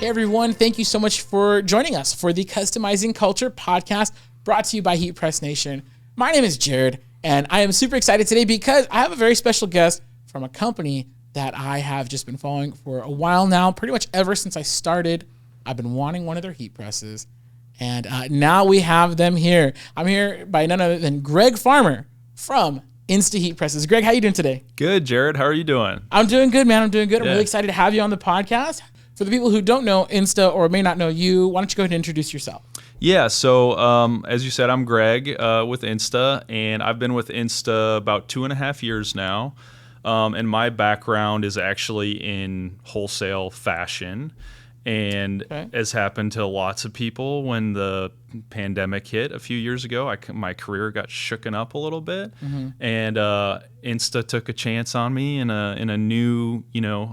Hey everyone, thank you so much for joining us for the Customizing Culture podcast brought to you by Heat Press Nation. My name is Jared, and I am super excited today because I have a very special guest from a company that I have just been following for a while now. Pretty much ever since I started, I've been wanting one of their heat presses, and now we have them here. I'm here by none other than Greg Farmer from Insta Heat Presses. Greg, how you doing today? Good, Jared. How are you doing? I'm doing good, man. I'm doing good. I'm really excited to have you on the podcast. For the people who don't know Insta or may not know you, why don't you go ahead and introduce yourself? Yeah, so as you said, I'm Greg with Insta, and I've been with Insta about 2.5 years now. And my background is actually in wholesale fashion. And as happened to lots of people when the pandemic hit a few years ago, my career got shooken up a little bit, and Insta took a chance on me in a new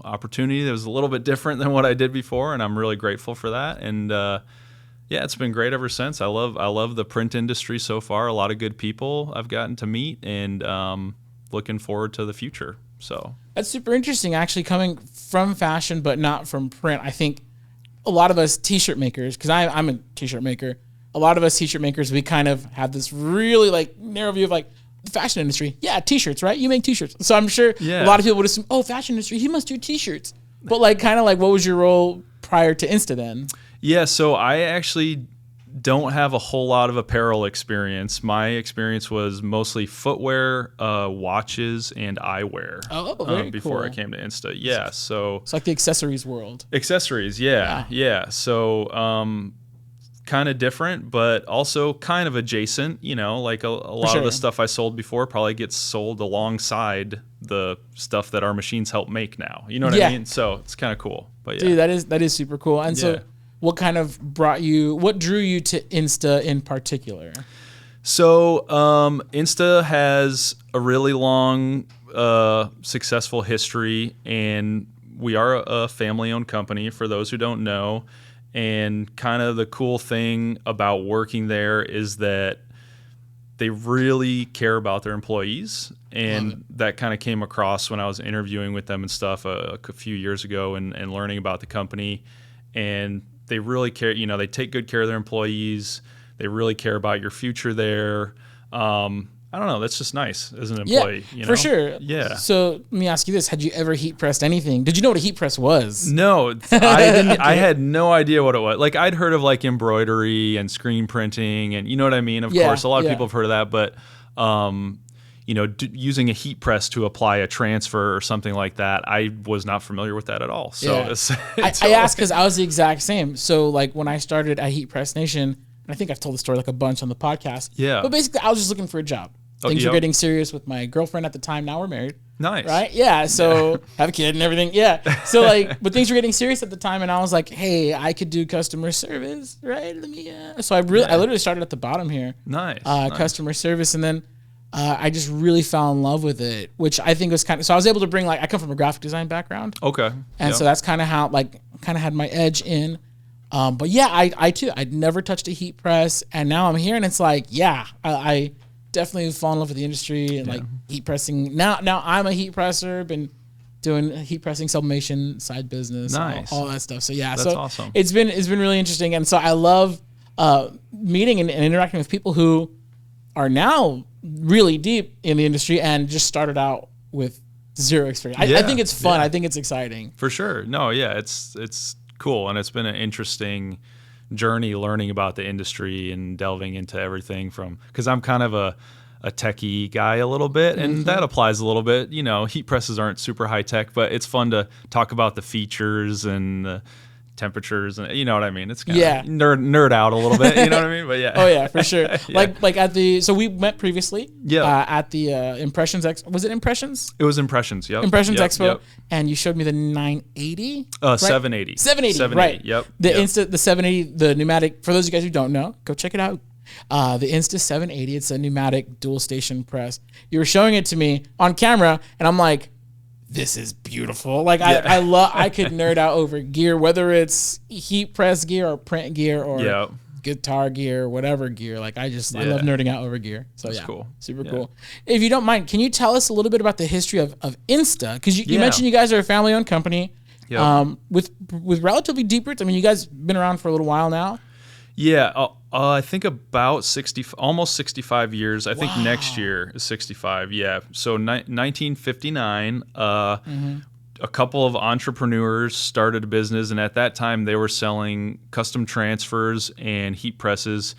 opportunity that was a little bit different than what I did before, and I'm really grateful for that. And yeah, it's been great ever since. I love the print industry so far. A lot of good people I've gotten to meet, and looking forward to the future. So that's super interesting, actually, coming from fashion but not from print. I think a lot of us t-shirt makers, because I'm a t-shirt maker, a lot of us t-shirt makers, we kind of have this really narrow view of the fashion industry. Yeah, t-shirts, right? You make t-shirts. So I'm sure a lot of people would assume, oh, fashion industry, he must do t-shirts. But what was your role prior to Insta then? Yeah, so I actually don't have a whole lot of apparel experience. My experience was mostly footwear, watches, and eyewear. Oh, very before cool. I came to Insta. Yeah, so it's like the accessories world. Accessories, yeah. So kind of different, but also kind of adjacent. A lot of the stuff I sold before probably gets sold alongside the stuff that our machines help make now. You know what I mean? So it's kind of cool. But yeah, dude, that is super cool. And so what kind of what drew you to Insta in particular? So Insta has a really long, successful history, and we are a family-owned company, for those who don't know. And kind of the cool thing about working there is that they really care about their employees. And that kind of came across when I was interviewing with them and stuff a few years ago and learning about the company. And they really care, they take good care of their employees. They really care about your future there. I don't know. That's just nice as an employee. Yeah, for sure. Yeah. So let me ask you this. Had you ever heat pressed anything? Did you know what a heat press was? No, I didn't. I had no idea what it was. I'd heard of embroidery and screen printing, and you know what I mean? Of course, a lot of people have heard of that, but using a heat press to apply a transfer or something like that, I was not familiar with that at all. So I asked because I was the exact same. So when I started at Heat Press Nation, and I think I've told the story a bunch on the podcast. Yeah. But basically, I was just looking for a job. Things were getting serious with my girlfriend at the time. Now we're married. Nice. Right? Yeah. So have a kid and everything. Yeah. So but things were getting serious at the time, and I was like, hey, I could do customer service, right? So I literally started at the bottom here. Nice. Customer service, and then I just really fell in love with it, which I think was so I was able to bring I come from a graphic design background. Okay. And so that's kind of how kind of had my edge in. But yeah, I too, I'd never touched a heat press, and now I'm here, and it's I definitely fall in love with the industry and heat pressing. Now I'm a heat presser, been doing heat pressing, sublimation, side business, all that stuff. So yeah, that's awesome. It's been really interesting, and so I love meeting and interacting with people who are now really deep in the industry and just started out with zero experience. I think it's fun. I think it's exciting. For sure. No, yeah, it's cool, and it's been an interesting journey learning about the industry and delving into everything because I'm kind of a techie guy a little bit, and that applies a little bit. Heat presses aren't super high tech, but it's fun to talk about the features and the temperatures, and you know what I mean. It's kind of nerd out a little bit, you know what I mean. But yeah. Oh yeah, for sure. So we met previously. Yeah. At the Impressions was it Impressions? It was Impressions. Yep. Impressions Expo, and you showed me the 980. Right? 780. 780. Right. Yep. The 780, the pneumatic. For those of you guys who don't know, go check it out. The Insta 780. It's a pneumatic dual station press. You were showing it to me on camera, and I'm like, this is beautiful. I could nerd out over gear, whether it's heat press gear or print gear or guitar gear, whatever gear. I love nerding out over gear. So that's cool. Super cool. If you don't mind, can you tell us a little bit about the history of Insta? Because you mentioned you guys are a family-owned company. With relatively deep roots. I mean, you guys been around for a little while now. Yeah, I think about 60, almost 65 years. I think next year is 65. Yeah, so 1959. A couple of entrepreneurs started a business, and at that time they were selling custom transfers and heat presses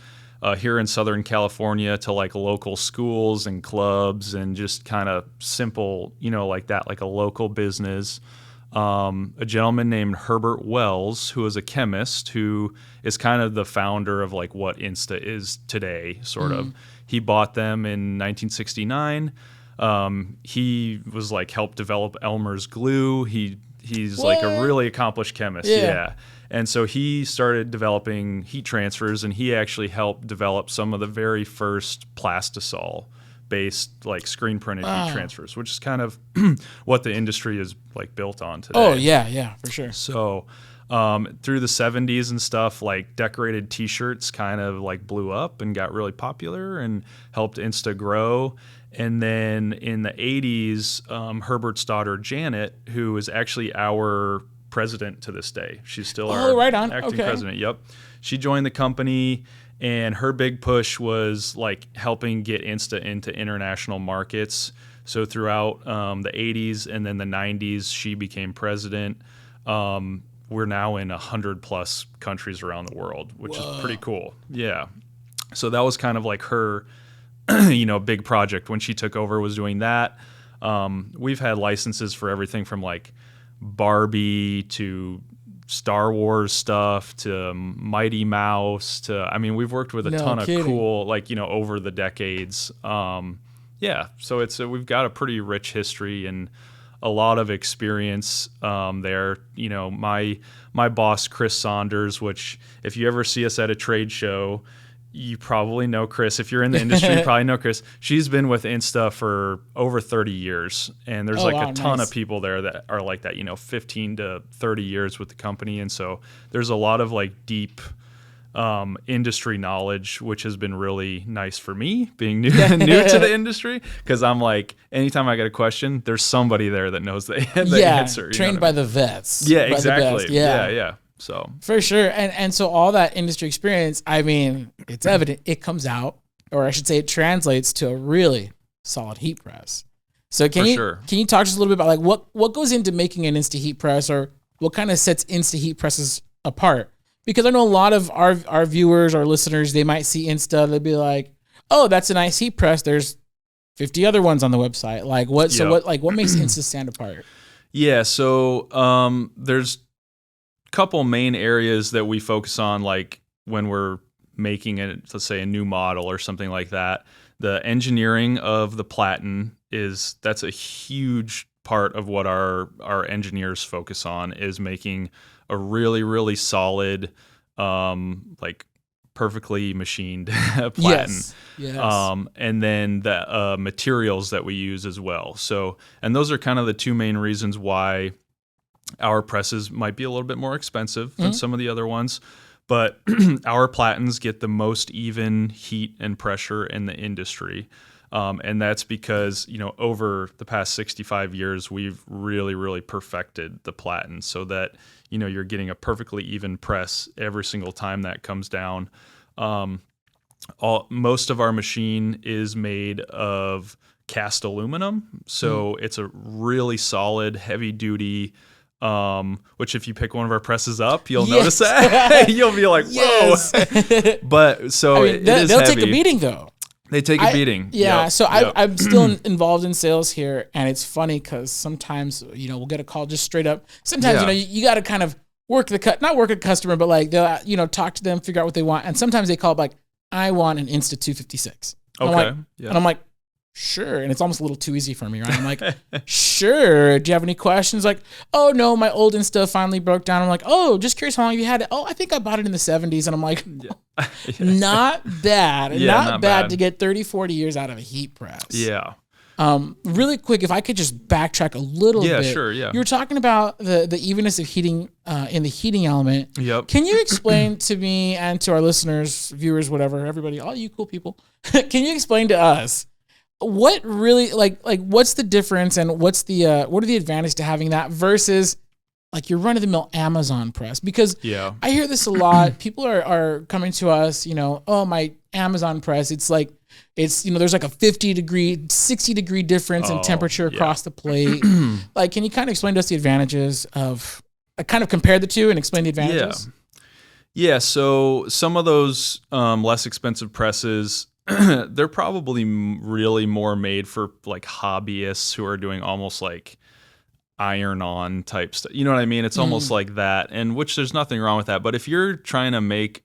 here in Southern California to like local schools and clubs and just kind of simple, like that, like a local business. A gentleman named Herbert Wells, who is a chemist, who is kind of the founder of like what Insta is today, sort of. He bought them in 1969. He was like helped develop Elmer's glue. He's like a really accomplished chemist. Yeah. And so he started developing heat transfers, and he actually helped develop some of the very first plastisol based like screen printed heat transfers, which is kind of what the industry is like built on today. Oh yeah, for sure. So through the 70s and stuff, like decorated t-shirts kind of like blew up and got really popular and helped Insta grow. And then in the 80s, Herbert's daughter Janet, who is actually our president to this day, she's still our acting president. Yep. She joined the company, and her big push was like helping get Insta into international markets. So throughout the 80s and then the 90s, she became president. We're now in 100 plus countries around the world, which is pretty cool. Yeah. So that was kind of like her, big project when she took over, was doing that. We've had licenses for everything from like Barbie to Star Wars stuff to Mighty Mouse to, we've worked with a ton of cool, over the decades. So we've got a pretty rich history and a lot of experience there. My boss, Chris Saunders, which if you ever see us at a trade show, you probably know Chris. If you're in the industry, you probably know Chris. She's been with Insta for over 30 years. And there's a ton of people there that are like that, 15 to 30 years with the company. And so there's a lot of like deep industry knowledge, which has been really nice for me being new to the industry. Cause I'm like, anytime I get a question, there's somebody there that knows the answer. Trained by the vets. Yeah, exactly. Yeah. So for sure. And so all that industry experience, it's evident it comes out, or I should say it translates to a really solid heat press. So can you talk to us a little bit about like what goes into making an Insta heat press, or what kind of sets Insta heat presses apart? Because I know a lot of our viewers, our listeners, they might see Insta, they'll be like, oh, that's a nice heat press. There's 50 other ones on the website. Like what makes Insta stand apart? Yeah. So there's couple main areas that we focus on, like when we're making let's say a new model or something like that. The engineering of the platen that's a huge part of what our engineers focus on, is making a really, really solid, like perfectly machined platen. Yes. And then the materials that we use as well. So, and those are kind of the two main reasons why our presses might be a little bit more expensive than some of the other ones, but our platens get the most even heat and pressure in the industry. And that's because, over the past 65 years, we've really, really perfected the platen so that, you're getting a perfectly even press every single time that comes down. Most of our machine is made of cast aluminum. So it's a really solid, heavy duty, which if you pick one of our presses up, you'll notice that. You'll be like, whoa. But so they'll take a beating though. They take a beating. Yeah. So I'm still involved in sales here, and it's funny because sometimes, we'll get a call just straight up. Sometimes, you got to kind of not work a customer, but like they'll, talk to them, figure out what they want. And sometimes they call up like, I want an Insta 256. And I'm like, sure. And it's almost a little too easy for me, right? I'm like, sure. Do you have any questions? Like, oh no, my old Insta finally broke down. I'm like, oh, just curious, how long have you had it? Oh, I think I bought it in the 70s. And I'm like, not bad. Not bad to get 30, 40 years out of a heat press. Yeah. Really quick, if I could just backtrack a little bit. Yeah, sure. Yeah. You were talking about the evenness of heating in the heating element. Yep. Can you explain to me and to our listeners, viewers, whatever, everybody, all you cool people, can you explain to us what really like what's the difference, and what are the advantages to having that versus like your run of the mill Amazon press? Because Yeah. I hear this a lot. People are coming to us, oh, my Amazon press, it's like, there's like a 50-degree, 60-degree difference in temperature across the plate. Like, can you kind of explain to us the advantages of, kind of compare the two and explain the advantages? Yeah. So some of those less expensive presses, they're probably really more made for like hobbyists who are doing almost like iron-on type stuff. You know what I mean? It's almost like that, and which there's nothing wrong with that. But if you're trying to make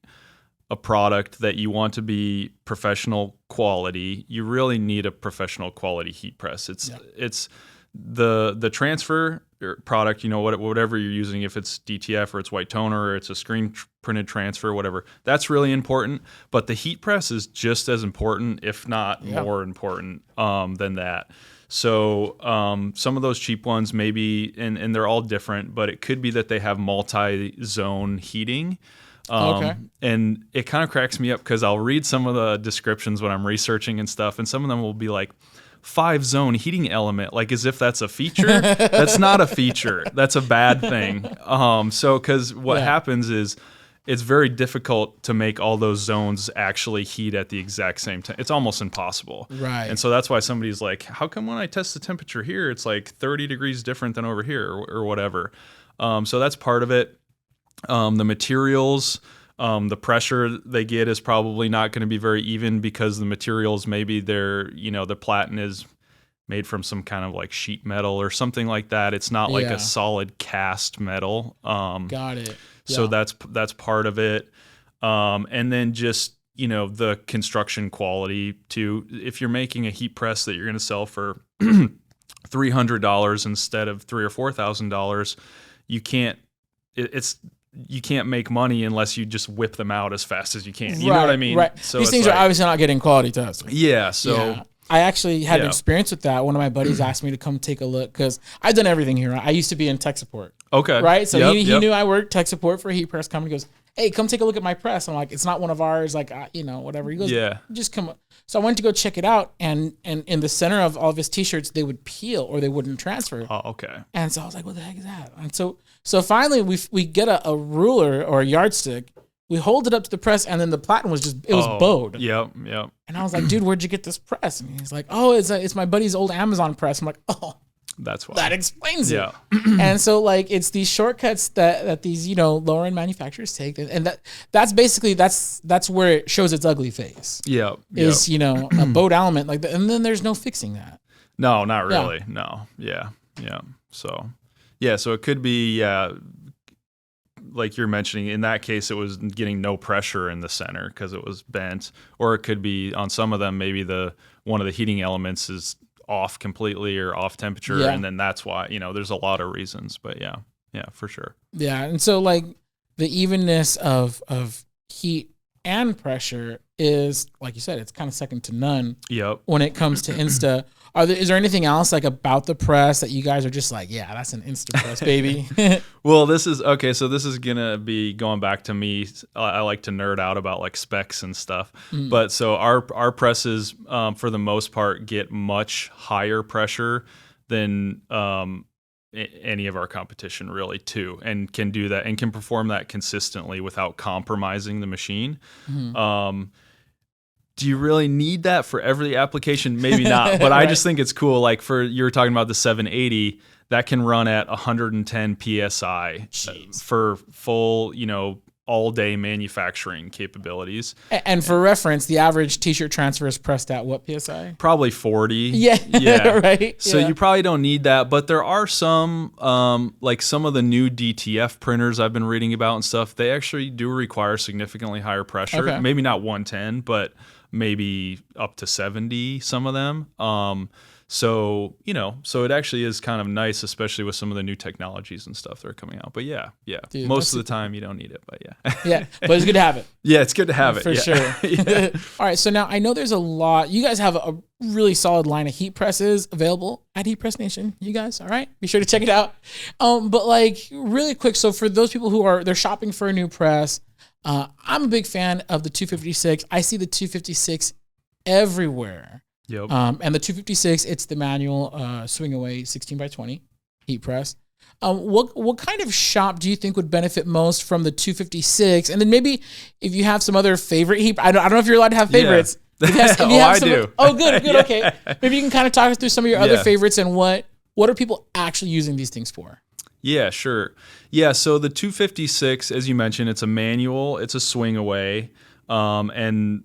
a product that you want to be professional quality, you really need a professional quality heat press. It's the transfer product, whatever you're using, if it's DTF or it's white toner or it's a screen printed transfer, whatever, that's really important. But the heat press is just as important, if not more important than that. So some of those cheap ones maybe, and they're all different, but it could be that they have multi-zone heating. And it kind of cracks me up because I'll read some of the descriptions when I'm researching and stuff, and some of them will be like 5-zone heating element, like as if that's a feature. That's not a feature. That's a bad thing. Because what happens is it's very difficult to make all those zones actually heat at the exact same time. It's almost impossible. Right. And so that's why somebody's like, how come when I test the temperature here, it's like 30 degrees different than over here or whatever. So that's part of it. The materials, the pressure they get is probably not going to be very even because the materials, maybe the platen is made from some kind of like sheet metal or something like that. It's not like a solid cast metal. Got it. So that's part of it. And then just, the construction quality too. If you're making a heat press that you're going to sell for $300 instead of $3,000 or $4,000, you can't make money unless you just whip them out as fast as you can. You know what I mean? Right. So these things are obviously not getting quality tested. Yeah. So I actually had an experience with that. One of my buddies asked me to come take a look because I've done everything here. I used to be in tech support. Okay. Right. So he knew I worked tech support for a heat press company. He goes, hey, come take a look at my press. I'm like, it's not one of ours. Like, whatever. He goes, just come. So I went to go check it out. And in the center of all of his t-shirts, they would peel or they wouldn't transfer. Oh, okay. And so I was like, what the heck is that? And so finally we get a ruler or a yardstick. We hold it up to the press, and then the platen was bowed. Yep. And I was like, dude, where'd you get this press? And he's like, oh, it's my buddy's old Amazon press. I'm like, oh, that's why. That explains it. And so like it's these shortcuts that these lower end manufacturers take, and that's basically that's where it shows its ugly face. Is a bowed element like that, and then there's no fixing that. No, not really. No. Yeah. So it could be like you're mentioning, in that case, it was getting no pressure in the center because it was bent, or it could be on some of them, maybe one of the heating elements is off completely or off temperature, and then that's why there's a lot of reasons. But yeah, for sure. Yeah, and so like the evenness of heat and pressure is, like you said, it's kind of second to none. Yep. When it comes to Insta. Is there anything else like about the press that you guys are just like, yeah, that's an Insta press, baby? Well, this is okay. So this is gonna be going back to me. I like to nerd out about like specs and stuff. But so our presses, for the most part, get much higher pressure than any of our competition, really, too, and can do that and can perform that consistently without compromising the machine. Do you really need that for every application? Maybe not, but I just think it's cool. Like you were talking about the 780, that can run at 110 PSI for full, all day manufacturing capabilities. And for reference, the average t-shirt transfer is pressed at what PSI? Probably 40. Yeah. Right. So you probably don't need that, but there are some, like some of the new DTF printers I've been reading about and stuff, they actually do require significantly higher pressure. Okay. Maybe not 110, but maybe up to 70, some of them. So it actually is kind of nice, especially with some of the new technologies and stuff that are coming out. But yeah. Dude, most of the time you don't need it, but yeah, but it's good to have it. Yeah, it's good to have it. For sure. All right, so now I know there's a lot. You guys have a really solid line of heat presses available at Heat Press Nation. You guys, all right? Be sure to check it out. But like really quick, so for those people who they're shopping for a new press, I'm a big fan of the 256. I see the 256 everywhere. Yep. And the 256, it's the manual swing away 16 by 20 heat press. What kind of shop do you think would benefit most from the 256? And then maybe if you have some other favorite heat, I don't know if you're allowed to have favorites. Yeah. I do. Oh, good. Yeah. Okay. Maybe you can kind of talk us through some of your other favorites and what are people actually using these things for? Yeah, sure. Yeah, so the 256, as you mentioned, it's a manual, it's a swing away, and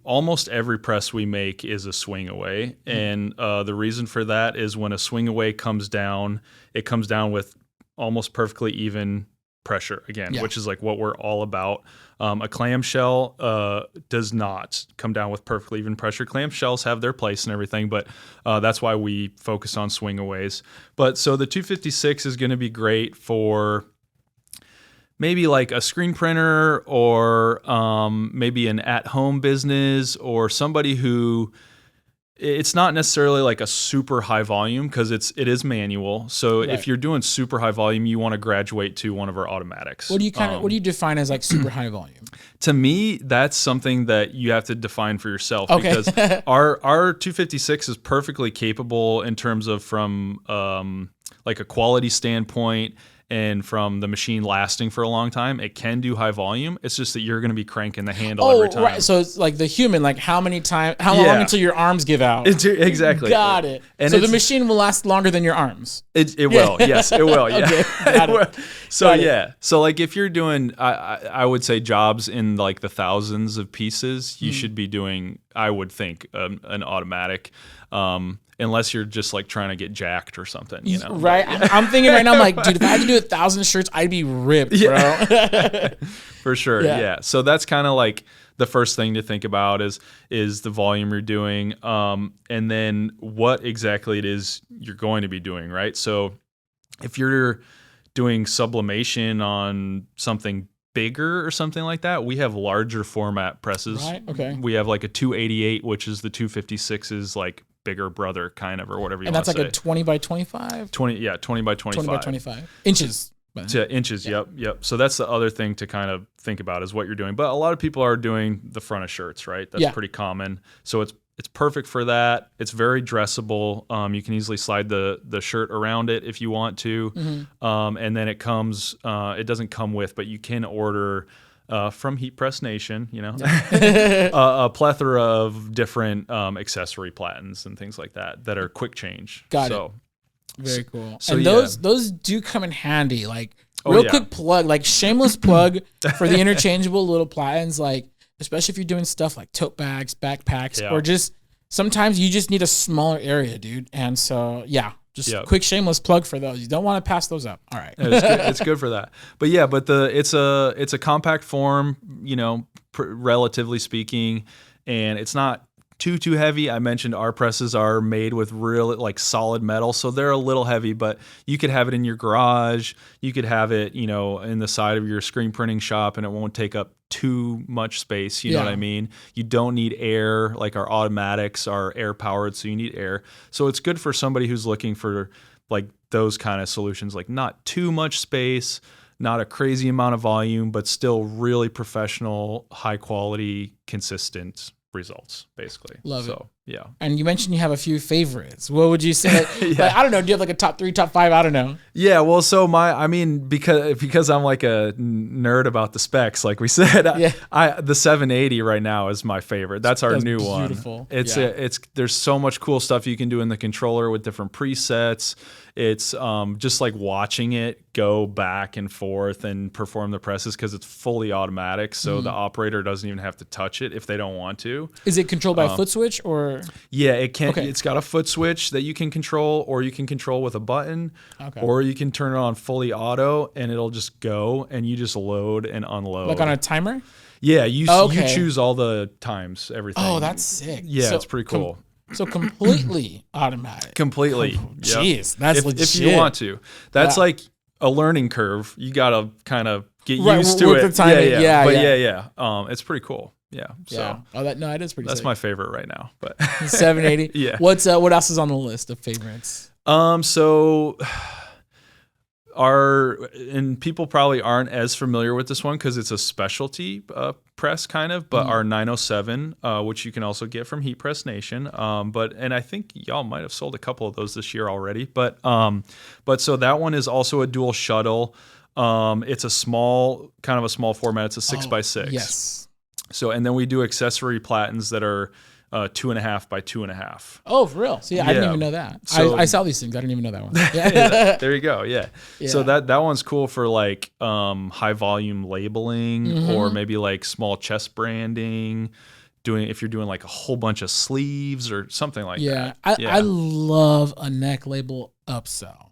almost every press we make is a swing away. And the reason for that is when a swing away comes down, it comes down with almost perfectly even pressure again, which is like what we're all about. A clamshell does not come down with perfectly even pressure. Clamshells have their place and everything, but that's why we focus on swing aways. But so the 256 is going to be great for maybe like a screen printer or maybe an at-home business or somebody who it's not necessarily like a super high volume because it is manual. So if you're doing super high volume, you want to graduate to one of our automatics. What do you define as like super high volume? To me, that's something that you have to define for yourself because our 256 is perfectly capable in terms of from like a quality standpoint. And from the machine lasting for a long time, it can do high volume. It's just that you're going to be cranking the handle every time. Right. So it's like the human, like how long until your arms give out? Exactly. Got it. And so the machine will last longer than your arms. It will. Yes, it will. Yeah. Okay, got it. So So like if you're doing, I would say jobs in like the thousands of pieces, you should be doing, I would think, an automatic. Unless you're just like trying to get jacked or something, you know? Right. I'm thinking right now, I'm like, dude, if I had to do 1,000 shirts, I'd be ripped, bro. For sure. Yeah. So that's kind of like the first thing to think about is the volume you're doing. And then what exactly it is you're going to be doing, right? So if you're doing sublimation on something bigger or something like that, we have larger format presses. Right. Okay. We have like a 288, which is the 256's like bigger brother kind of, or whatever you want to say. And that's like a 20 by 25? 20 by 25. 20 by 25. Inches. Inches, yep. So that's the other thing to kind of think about is what you're doing. But a lot of people are doing the front of shirts, right? That's pretty common. So it's perfect for that. It's very dressable. You can easily slide the shirt around it if you want to. Mm-hmm. And then it comes, it doesn't come with, but you can order from Heat Press Nation, you know, a plethora of different accessory platens and things like that are quick change. Got it. Very cool. So and those do come in handy. Like quick plug, like shameless plug for the interchangeable little platens. Like especially if you're doing stuff like tote bags, backpacks, or just sometimes you just need a smaller area, dude. And so quick shameless plug for those. You don't want to pass those up. All right. It's good for that. But it's a compact form, you know, relatively speaking, and it's not too heavy. I mentioned our presses are made with real like solid metal, so they're a little heavy, but you could have it in your garage. You could have it, you know, in the side of your screen printing shop, and it won't take up too much space. You know what I mean? You don't need air. Like our automatics are air powered, so you need air. So it's good for somebody who's looking for like those kind of solutions, like not too much space, not a crazy amount of volume, but still really professional, high quality, consistent results, basically. Love it. Yeah. And you mentioned you have a few favorites. What would you say? Like, I don't know. Do you have like a top 3, top 5? I don't know. Yeah. Well, so because I'm like a nerd about the specs, like we said, the 780 right now is my favorite. That's our new one. Beautiful. There's so much cool stuff you can do in the controller with different presets. It's just like watching it go back and forth and perform the presses because it's fully automatic. So the operator doesn't even have to touch it if they don't want to. Is it controlled by a foot switch or? Yeah, it can. Okay. It's got a foot switch that you can control, or you can control with a button, or you can turn it on fully auto, and it'll just go, and you just load and unload. Like on a timer? Yeah, you choose all the times, everything. Oh, that's sick. Yeah, it's pretty cool. So completely automatic. Completely. Jeez, that's legit. If you want to. That's like a learning curve. You got to kind of get used to it. The timing. It's pretty cool. Yeah. So that is pretty. That's sick. my favorite right now. But 780. Yeah. What else is on the list of favorites? So and people probably aren't as familiar with this one because it's a specialty press kind of, but our 907, which you can also get from Heat Press Nation. And I think y'all might have sold a couple of those this year already. But so that one is also a dual shuttle. It's a small format. It's a 6x6. Yes. So, and then we do accessory platens that are 2.5 by 2.5. Oh, for real? See, I didn't even know that. So, I saw these things. I didn't even know that one. Yeah. There you go. Yeah. So that one's cool for like high volume labeling or maybe like small chest branding. If you're doing like a whole bunch of sleeves or something like that. I love a neck label upsell.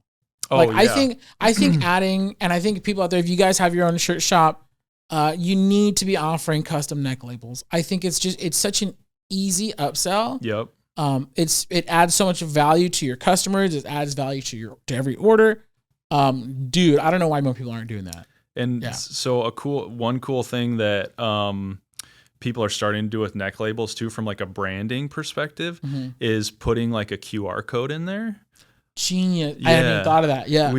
Oh, like yeah. I think adding, and I think people out there, if you guys have your own shirt shop, you need to be offering custom neck labels. I think it's such an easy upsell. Yep. It adds so much value to your customers. It adds value to every order. Dude, I don't know why more people aren't doing that. And so one cool thing that people are starting to do with neck labels too, from like a branding perspective, is putting like a QR code in there. Genius. I hadn't even thought of that. Yeah.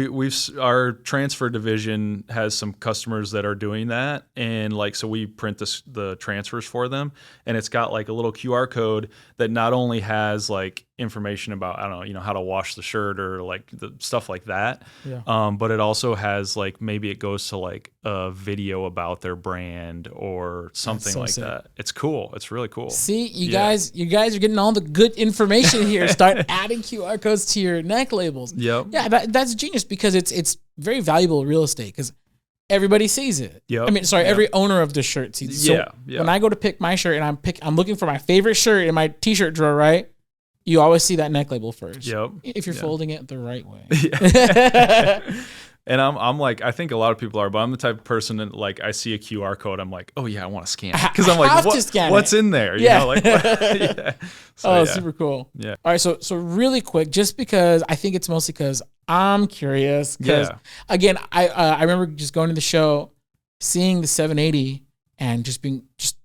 Our transfer division has some customers that are doing that, and like, so we print the transfers for them, and it's got like a little QR code that not only has like information about, I don't know, how to wash the shirt or like the stuff like that. Yeah. But it also has like, maybe it goes to like a video about their brand or something like that. It's cool. It's really cool. See, you guys are getting all the good information here. Start adding QR codes to your neck labels. Yep. Yeah, that's genius because it's very valuable real estate because everybody sees it. Yep. I mean, sorry, every owner of the shirt sees it. So when I go to pick my shirt and I'm looking for my favorite shirt in my t-shirt drawer, right? You always see that neck label first. Yep. If you're folding it the right way. Yeah. And I'm like, I think a lot of people are, but I'm the type of person that like, I see a QR code, I'm like, oh yeah, I want to scan it. Because I'm like, what's in there? You know, like, yeah. So, super cool. Yeah. All right, so really quick, just because I think it's mostly because I'm curious. Because again, I remember just going to the show, seeing the 780, and just being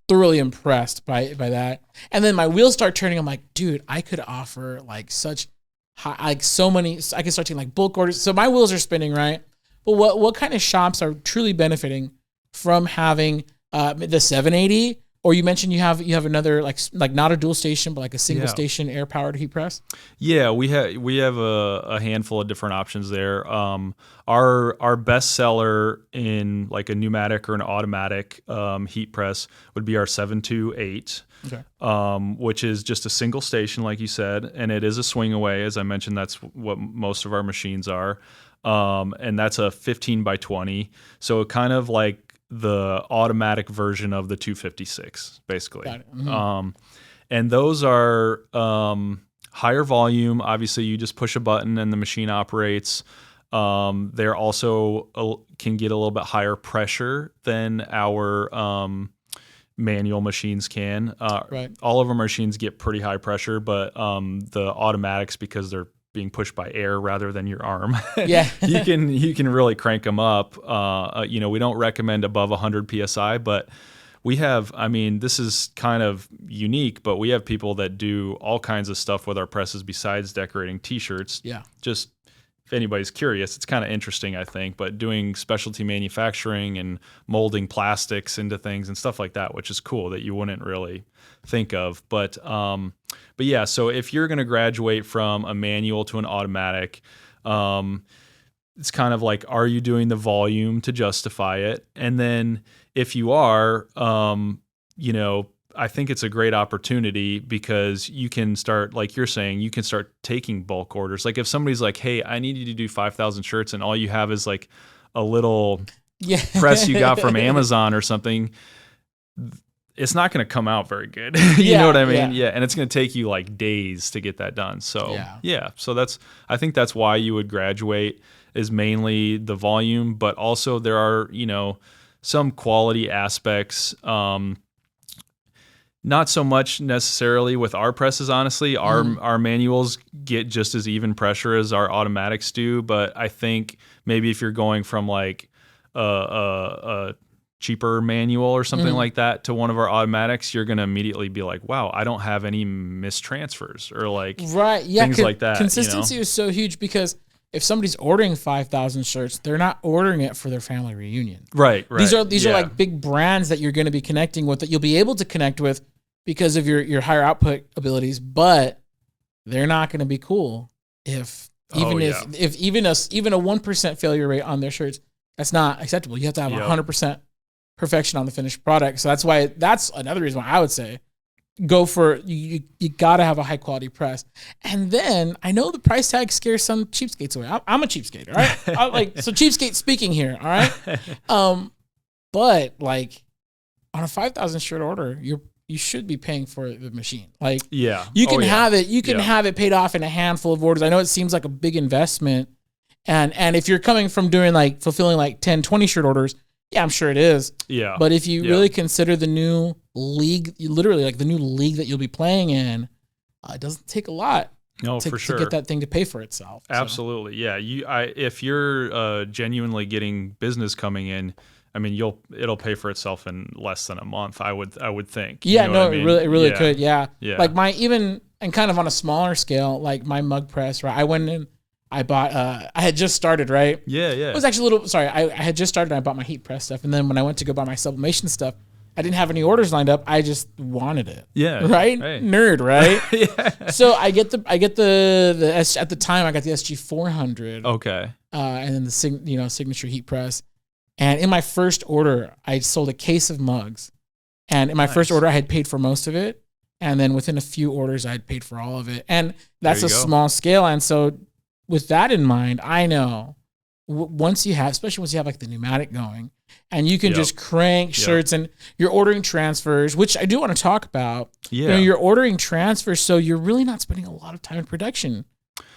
thoroughly impressed by that. And then my wheels start turning. I'm like, dude, I could offer like such high, like so many. I could start taking like bulk orders. So my wheels are spinning, right? But what kind of shops are truly benefiting from having the 780? Or you mentioned you have another like not a dual station, but like a single station air powered heat press. Yeah, we have a handful of different options there. Our best seller in like a pneumatic or an automatic heat press would be our 728. Okay. Which is just a single station, like you said, and it is a swing away. As I mentioned, that's what most of our machines are. And that's a 15 by 20. So kind of like the automatic version of the 256, basically. Got it. Mm-hmm. And those are higher volume. Obviously, you just push a button and the machine operates. They're also can get a little bit higher pressure than our manual machines can. Right. All of our machines get pretty high pressure, but the automatics, because they're being pushed by air rather than your arm, you can really crank them up. We don't recommend above 100 psi, but we have, I mean, this is kind of unique, but we have people that do all kinds of stuff with our presses besides decorating t-shirts. Yeah. Just if anybody's curious, it's kind of interesting, I think, but doing specialty manufacturing and molding plastics into things and stuff like that, which is cool that you wouldn't really think of. But yeah, so if you're going to graduate from a manual to an automatic, it's kind of like, are you doing the volume to justify it? And then if you are, I think it's a great opportunity because you can start, like you're saying, you can start taking bulk orders. Like if somebody's like, hey, I need you to do 5,000 shirts, and all you have is like a little press you got from Amazon or something, it's not going to come out very good. You know what I mean? Yeah. And it's going to take you like days to get that done. So so I think that's why you would graduate, is mainly the volume, but also there are, some quality aspects. Not so much necessarily with our presses, honestly. Our manuals get just as even pressure as our automatics do, but I think maybe if you're going from like a cheaper manual or something like that to one of our automatics, you're going to immediately be like, wow, I don't have any mistransfers or like things like that. Consistency is so huge because if somebody's ordering 5,000 shirts, they're not ordering it for their family reunion. Right. These are like big brands that you're going to be connecting with, that you'll be able to connect with because of your higher output abilities, but they're not going to be cool if even a 1% failure rate on their shirts, that's not acceptable. You have to have 100% perfection on the finished product. So that's another reason why I would say go for, you got to have a high quality press. And then I know the price tag scares some cheapskates away. I'm a cheapskate, all right? So cheapskate speaking here, all right? But like on a 5,000 shirt order, you should be paying for the machine. Like, you can have it. You can have it paid off in a handful of orders. I know it seems like a big investment, and if you're coming from doing like fulfilling like 10, 20 shirt orders, yeah, I'm sure it is. Yeah. But if you really consider the new league, literally like the new league that you'll be playing in, it doesn't take a lot. No, for sure. To get that thing to pay for itself. Absolutely, yeah. If you're genuinely getting business coming in, I mean, it'll pay for itself in less than a month. I would think. Yeah, you know what I mean? it really could. Yeah. Yeah. Like and kind of on a smaller scale, like my mug press, right? I went in, I bought. I had just started, right? Yeah. It was actually a little. Sorry, I had just started. And I bought my heat press stuff, and then when I went to go buy my sublimation stuff, I didn't have any orders lined up. I just wanted it. Yeah. Right. Hey. Nerd. Right. Yeah. So I get the at the time I got the SG 400. Okay. And then the signature heat press. And in my first order, I sold a case of mugs. And in my first order, I had paid for most of it. And then within a few orders, I had paid for all of it. And that's a small scale. And so with that in mind, I know especially once you have like the pneumatic going, and you can just crank shirts and you're ordering transfers, which I do want to talk about. Yeah. You're ordering transfers, so you're really not spending a lot of time in production.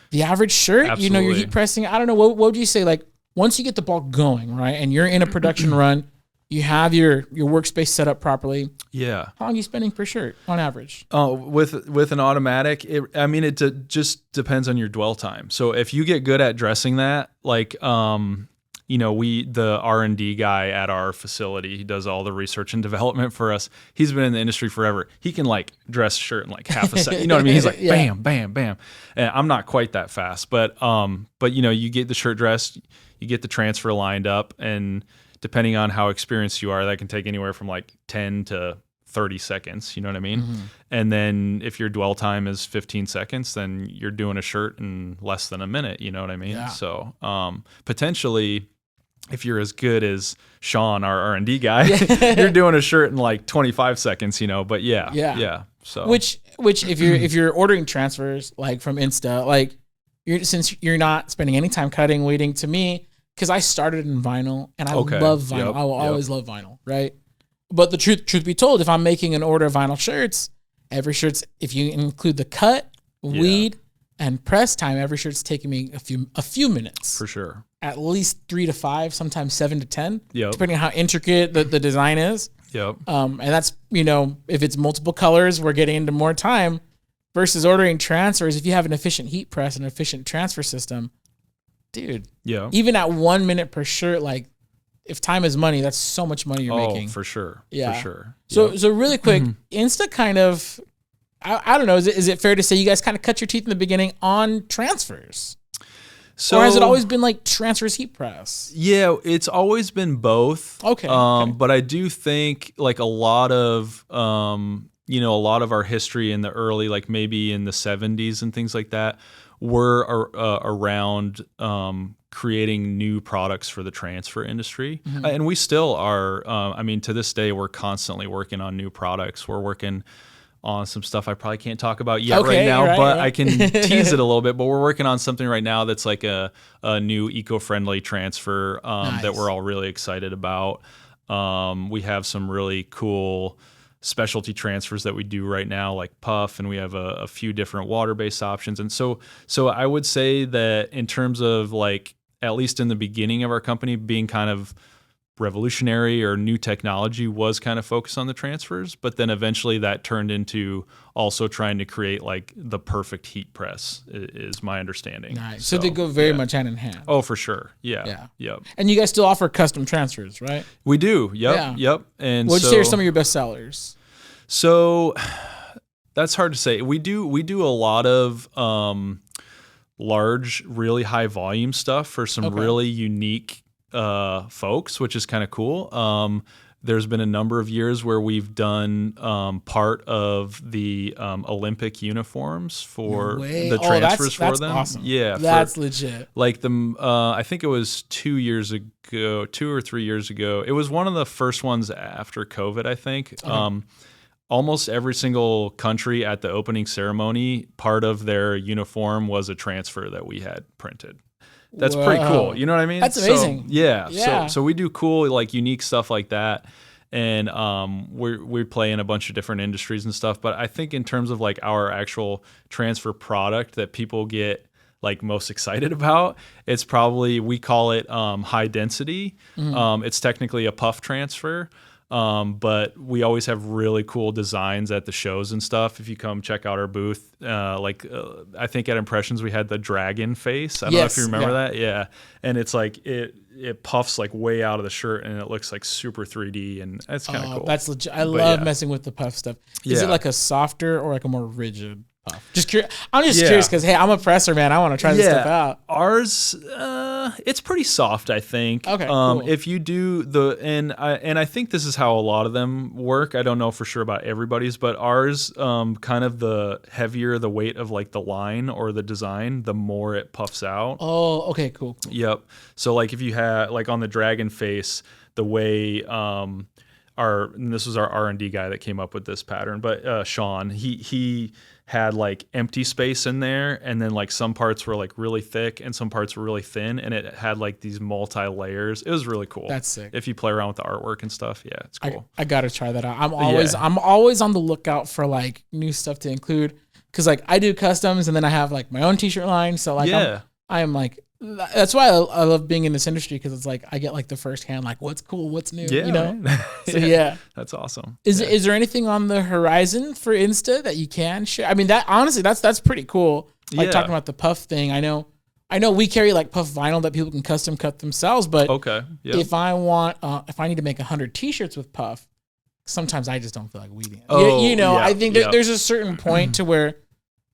The average shirt, Absolutely. you're heat pressing. I don't know, what would you say? Like, once you get the ball going, right, and you're in a production run, you have your workspace set up properly. Yeah. How long are you spending per shirt on average? With an automatic, it just depends on your dwell time. So if you get good at dressing that, like the R&D guy at our facility, he does all the research and development for us. He's been in the industry forever. He can like dress a shirt in like half a second. You know what I mean? He's like bam, bam, bam. And I'm not quite that fast, but you get the shirt dressed, you get the transfer lined up, and depending on how experienced you are, that can take anywhere from like 10 to 30 seconds. You know what I mean? Mm-hmm. And then if your dwell time is 15 seconds, then you're doing a shirt in less than a minute. You know what I mean? Yeah. So potentially, if you're as good as Sean, our R&D guy, you're doing a shirt in like 25 seconds. But yeah. So which if you're ordering transfers like from Insta, like since you're not spending any time cutting, waiting, to me, because I started in vinyl and I love vinyl. Yep. I will always love vinyl, right? But the truth be told, if I'm making an order of vinyl shirts, every shirt's, if you include the cut, weed, and press time, every shirt's taking me a few minutes. For sure. At least 3 to 5, sometimes 7 to 10, depending on how intricate the design is. Yep. And that's, if it's multiple colors, we're getting into more time versus ordering transfers. If you have an efficient heat press and an efficient transfer system, dude, even at 1 minute per shirt, like, if time is money, that's so much money you're making. For sure. Yeah. For sure. So really quick, Insta kind of, I don't know, is it fair to say you guys kind of cut your teeth in the beginning on transfers? So, or has it always been like transfers heat press? Yeah, it's always been both. Okay. But I do think like a lot of our history in the early, like maybe in the 70s and things like that, were around creating new products for the transfer industry. Mm-hmm. And we still are. To this day, we're constantly working on new products. We're working on some stuff I probably can't talk about yet right now, but I can tease it a little bit. But we're working on something right now that's like a new eco-friendly transfer that we're all really excited about. We have some really cool specialty transfers that we do right now, like puff, and we have a few different water-based options. And so I would say that in terms of like, at least in the beginning of our company, being kind of revolutionary or new technology was kind of focused on the transfers, but then eventually that turned into also trying to create like the perfect heat press is my understanding. Nice. So they go very much hand in hand. Oh, for sure. Yeah. Yep. And you guys still offer custom transfers, right? We do. Yep. And what'd you say are some of your best sellers? So that's hard to say. We do a lot of large, really high volume stuff for some really unique folks, which is kind of cool. There's been a number of years where we've done part of the Olympic uniforms for the transfers for them. Awesome. Yeah, that's legit. Like I think it was 2 or 3 years ago. It was one of the first ones after COVID, I think. Almost every single country at the opening ceremony, part of their uniform was a transfer that we had printed. That's pretty cool. You know what I mean? That's amazing. Yeah. So we do cool, like unique stuff like that. And we play in a bunch of different industries and stuff. But I think in terms of like our actual transfer product that people get like most excited about, it's probably, we call it high density. It's technically a puff transfer. But we always have really cool designs at the shows and stuff. If you come check out our booth, I think at Impressions we had the dragon face. I don't know if you remember that. Yeah. And it's like it puffs like way out of the shirt and it looks like super 3D and that's kind of cool. That's legit. I love messing with the puff stuff. Is it like a softer or like a more rigid puff? Just curious. I'm just curious because hey, I'm a presser, man. I want to try this stuff out. Ours, it's pretty soft, I think. Okay. Cool. If you do and I think this is how a lot of them work. I don't know for sure about everybody's, but ours, kind of the heavier the weight of like the line or the design, the more it puffs out. Oh, okay, cool. Yep. So like if you had like on the dragon face, the way and this was our R&D guy that came up with this pattern, but Sean, he had like empty space in there, and then like some parts were like really thick and some parts were really thin, and it had like these multi-layers. It was really cool. That's sick. If you play around with the artwork and stuff, yeah, it's cool. I gotta try that out. I'm always on the lookout for like new stuff to include, because like I do customs and then I have like my own t-shirt line, so like I'm like, that's why I love being in this industry, because it's like I get like the first hand, like what's cool, what's new, you know? So that's awesome. Is there anything on the horizon for Insta that you can share? I mean, that honestly, that's pretty cool. Like talking about the puff thing. I know we carry like puff vinyl that people can custom cut themselves, but if I need to make 100 t-shirts with puff, sometimes I just don't feel like weeding it. I think there's a certain point to where,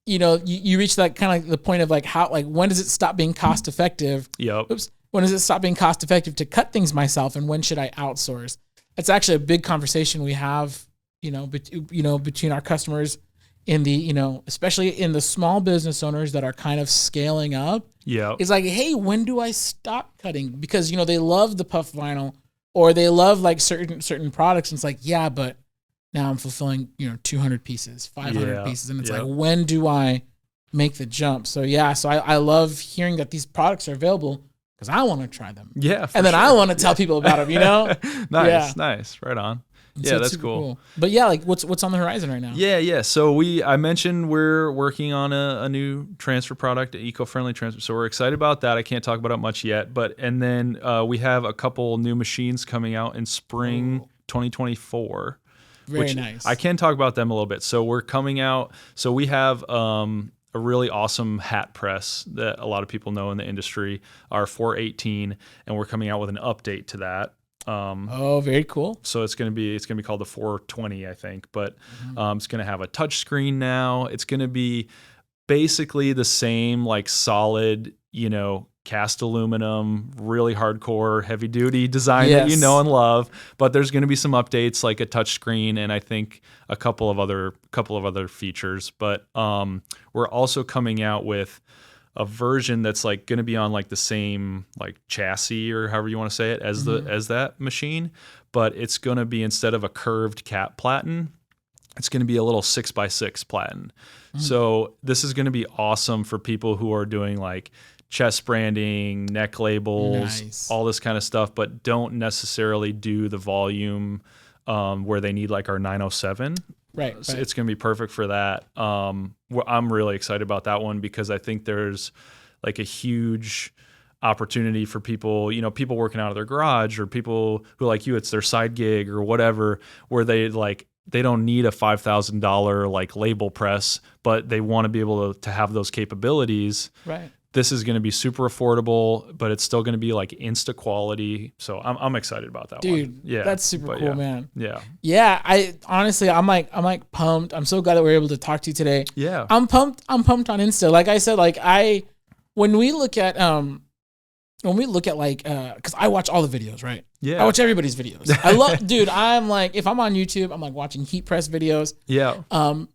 you reach that kind of like the point of like how, like, when does it stop being cost effective? When does it stop being cost effective to cut things myself, and when should I outsource? It's actually a big conversation we have, between our customers in the, especially in the small business owners that are kind of scaling up. It's like, hey, when do I stop cutting? Because, they love the puff vinyl or they love like certain products. And it's like, yeah, but now I'm fulfilling, 200 pieces, 500 pieces. And it's like, when do I make the jump? So I love hearing that these products are available because I want to try them. And then I want to tell people about them, Nice. Right on. So that's cool. But like what's on the horizon right now? So I mentioned we're working on a new transfer product, an eco-friendly transfer. So we're excited about that. I can't talk about it much yet, and then we have a couple new machines coming out in spring 2024. Very nice. I can talk about them a little bit. So we're coming out. So we have a really awesome hat press that a lot of people know in the industry, our 418, and we're coming out with an update to that. Very cool. So it's gonna be called the 420, I think, but it's gonna have a touch screen now. It's gonna be basically the same like solid, cast aluminum, really hardcore, heavy duty design that you know and love. But there's gonna be some updates like a touch screen and I think a couple of other features. But we're also coming out with a version that's like going to be on like the same like chassis or however you want to say it as as that machine, but it's going to be, instead of a curved cap platen, it's going to be a little 6x6 platen. So this is going to be awesome for people who are doing like chest branding, neck labels, all this kind of stuff, but don't necessarily do the volume where they need like our 907. Right. So it's going to be perfect for that. I'm really excited about that one because I think there's like a huge opportunity for people, people working out of their garage or people who like you, it's their side gig or whatever, where they don't need a $5,000 like label press, but they want to be able to have those capabilities. Right. This is going to be super affordable, but it's still going to be like Insta quality. So I'm excited about that one. Dude, that's super cool, man. Yeah. I honestly, I'm like pumped. I'm so glad that we're able to talk to you today. Yeah. I'm pumped on Insta. Like I said, like I when we look at like, because I watch all the videos, right? Yeah. I watch everybody's videos. I love, dude. I'm like, if I'm on YouTube, I'm like watching heat press videos. Yeah.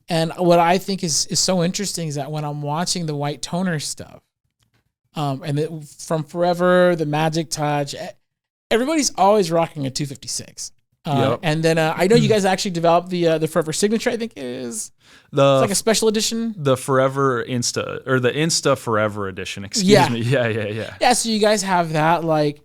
And what I think is so interesting is that when I'm watching the white toner stuff, from Forever, the Magic Touch, everybody's always rocking a 256. And then I know you guys actually developed the Forever Signature. I think it's like a special edition. The Forever Insta, or the Insta Forever edition. Excuse me. Yeah. Yeah. So you guys have that, like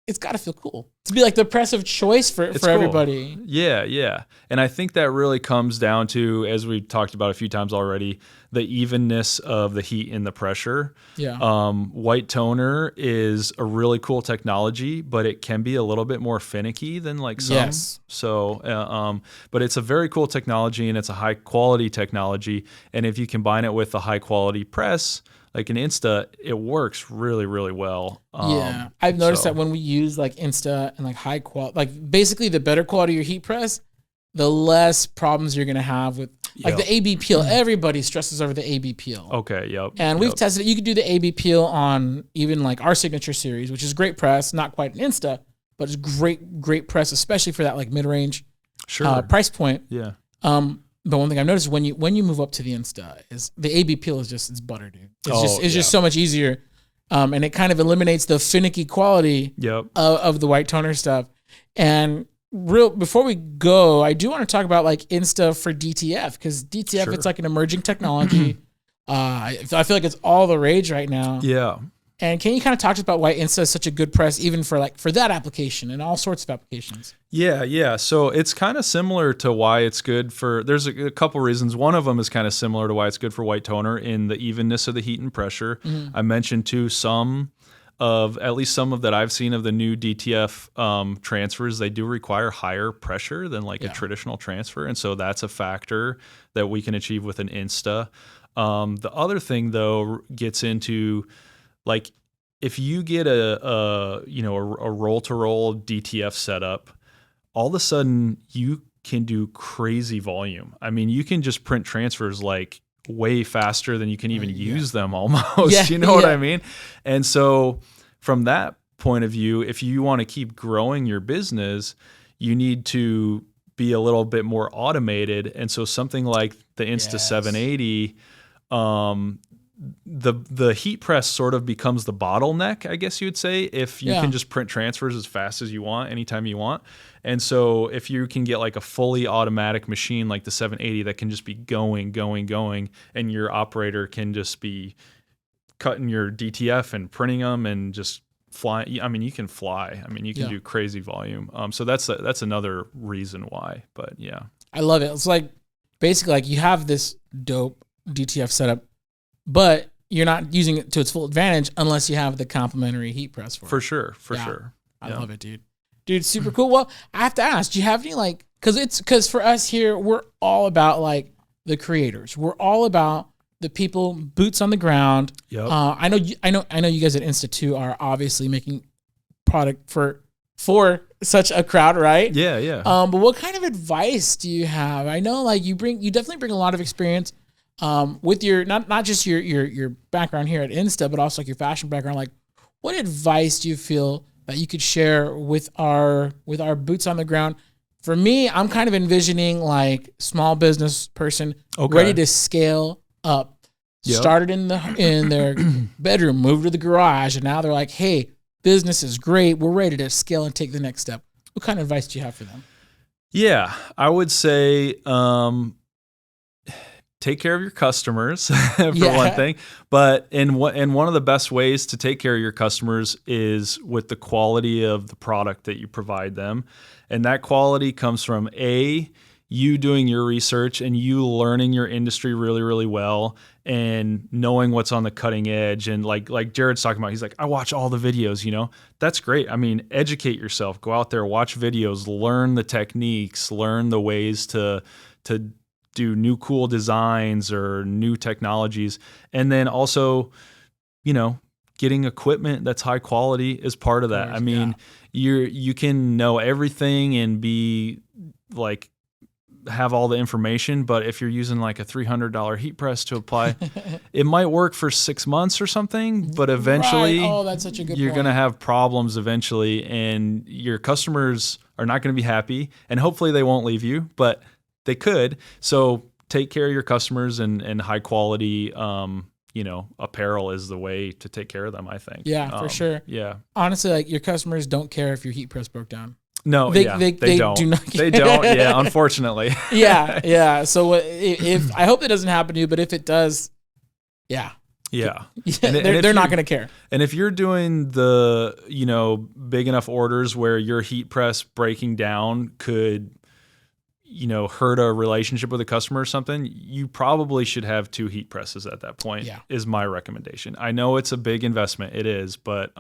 it's got to feel cool to be like the press of choice for cool. everybody. Yeah. And I think that really comes down to, as we've talked about a few times already, the evenness of the heat and the pressure. Yeah. White toner is a really cool technology, but it can be a little bit more finicky than like some. Yes. So, but it's a very cool technology, and it's a high quality technology. And if you combine it with a high quality press, like an Insta, it works really, really well. Yeah, I've noticed that when we use like Insta and like high quality, like basically the better quality your heat press, the less problems you're gonna have with like the AB peel. Everybody stresses over the AB peel. Okay, yep. And we've tested it. You could do the AB peel on even like our Signature series, which is great press, not quite an Insta, but it's great press, especially for that like mid-range price point. Yeah. But one thing I've noticed when you move up to the Insta is the AB peel is just, it's butter, dude. It's just so much easier. And it kind of eliminates the finicky quality of the white toner stuff. And before we go, I do want to talk about like Insta for DTF, because DTF, it's like an emerging technology. I feel like it's all the rage right now. Yeah. And can you kind of talk to us about why Insta is such a good press, even for that application and all sorts of applications? Yeah. So it's kind of similar to why it's good for, there's a couple reasons. One of them is kind of similar to why it's good for white toner in the evenness of the heat and pressure. I mentioned too, at least some of that I've seen of the new DTF transfers, they do require higher pressure than like a traditional transfer. And so that's a factor that we can achieve with an Insta. The other thing though gets into, like, if you get a roll-to-roll DTF setup, all of a sudden you can do crazy volume. I mean, you can just print transfers like way faster than you can even use them almost. You know what I mean? And so from that point of view, if you want to keep growing your business, you need to be a little bit more automated. And so something like the Insta 780, the heat press sort of becomes the bottleneck, I guess you would say, if you can just print transfers as fast as you want, anytime you want. And so if you can get like a fully automatic machine like the 780 that can just be going, and your operator can just be cutting your DTF and printing them and just flying. I mean, you can fly. I mean, you can do crazy volume. So that's another reason why. But yeah, I love it. It's like basically like you have this dope DTF setup, but you're not using it to its full advantage unless you have the complementary heat press for it. For sure. I love it, dude. Dude, super cool. Well, I have to ask, do you have any like, because for us here, we're all about like the creators. We're all about the people, boots on the ground. Yep. I know you guys at Insta too are obviously making product for such a crowd, right? Yeah. But what kind of advice do you have? I know like you definitely bring a lot of experience with your not just your background here at Insta, but also like your fashion background. Like, what advice do you feel that you could share with our boots on the ground? For me, I'm kind of envisioning like small business person ready to scale up. Started in their bedroom, moved to the garage, and now they're like, hey, business is great. We're ready to scale and take the next step. What kind of advice do you have for them? Yeah, I would say take care of your customers for one thing. But one of the best ways to take care of your customers is with the quality of the product that you provide them. And that quality comes from you doing your research and you learning your industry really, really well and knowing what's on the cutting edge. And like Jared's talking about, he's like, I watch all the videos, that's great. I mean, educate yourself, go out there, watch videos, learn the techniques, learn the ways to do new cool designs or new technologies. And then also, getting equipment that's high quality is part of that. I mean, you can know everything and be like have all the information, but if you're using like a $300 heat press to apply, it might work for 6 months or something, but eventually Right. Oh, that's such a good you're point. going to have problems eventually, and your customers are not going to be happy, and hopefully they won't leave you, but they could. So take care of your customers, and high quality, apparel is the way to take care of them, I think. Yeah, for sure. Yeah. Honestly, like your customers don't care if your heat press broke down. No, They don't. do not They don't. Yeah, unfortunately. Yeah. So if I hope that doesn't happen to you, but if it does, yeah. Yeah. They're not going to care. And if you're doing the, big enough orders where your heat press breaking down could, hurt a relationship with a customer or something, you probably should have 2 heat presses at that point. Yeah. Is my recommendation. I know it's a big investment. It is, but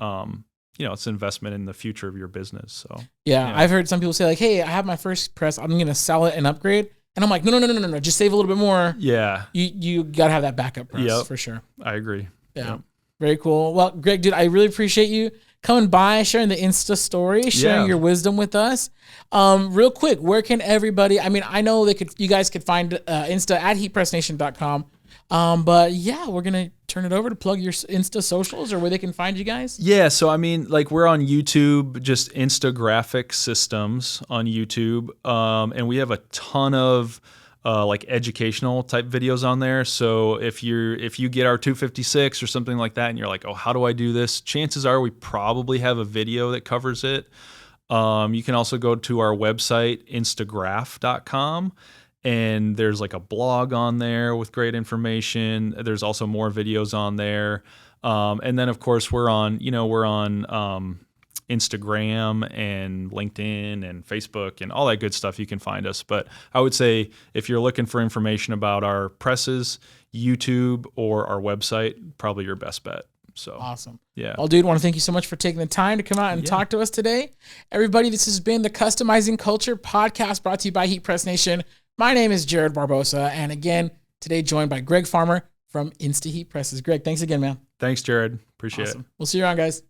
it's an investment in the future of your business. So yeah, I've heard some people say like, "Hey, I have my first press. I'm going to sell it and upgrade." And I'm like, no. Just save a little bit more. Yeah. You got to have that backup press for sure. I agree. Yeah. Yep. Very cool. Well, Greg, dude, I really appreciate you coming by, sharing the Insta story, sharing your wisdom with us. Real quick, where can everybody, I know you guys could find Insta at heatpressnation.com. But yeah, we're going to turn it over to plug your Insta socials or where they can find you guys. Yeah. So, we're on YouTube, just Insta Graphic Systems on YouTube. And we have a ton of educational type videos on there. So if you get our 256 or something like that and you're like, oh, how do I do this? Chances are we probably have a video that covers it. You can also go to our website, instagraph.com. And there's like a blog on there with great information. There's also more videos on there. And then of course we're on Instagram and LinkedIn and Facebook and all that good stuff. You can find us. But I would say if you're looking for information about our presses, YouTube or our website, probably your best bet. So awesome. Yeah. Well, dude, I want to thank you so much for taking the time to come out and talk to us today. Everybody, this has been the Customizing Culture podcast brought to you by Heat Press Nation. My name is Jared Barbosa, and again, today joined by Greg Farmer from Insta Heat Presses. Greg, thanks again, man. Thanks, Jared. Appreciate it. We'll see you around, guys.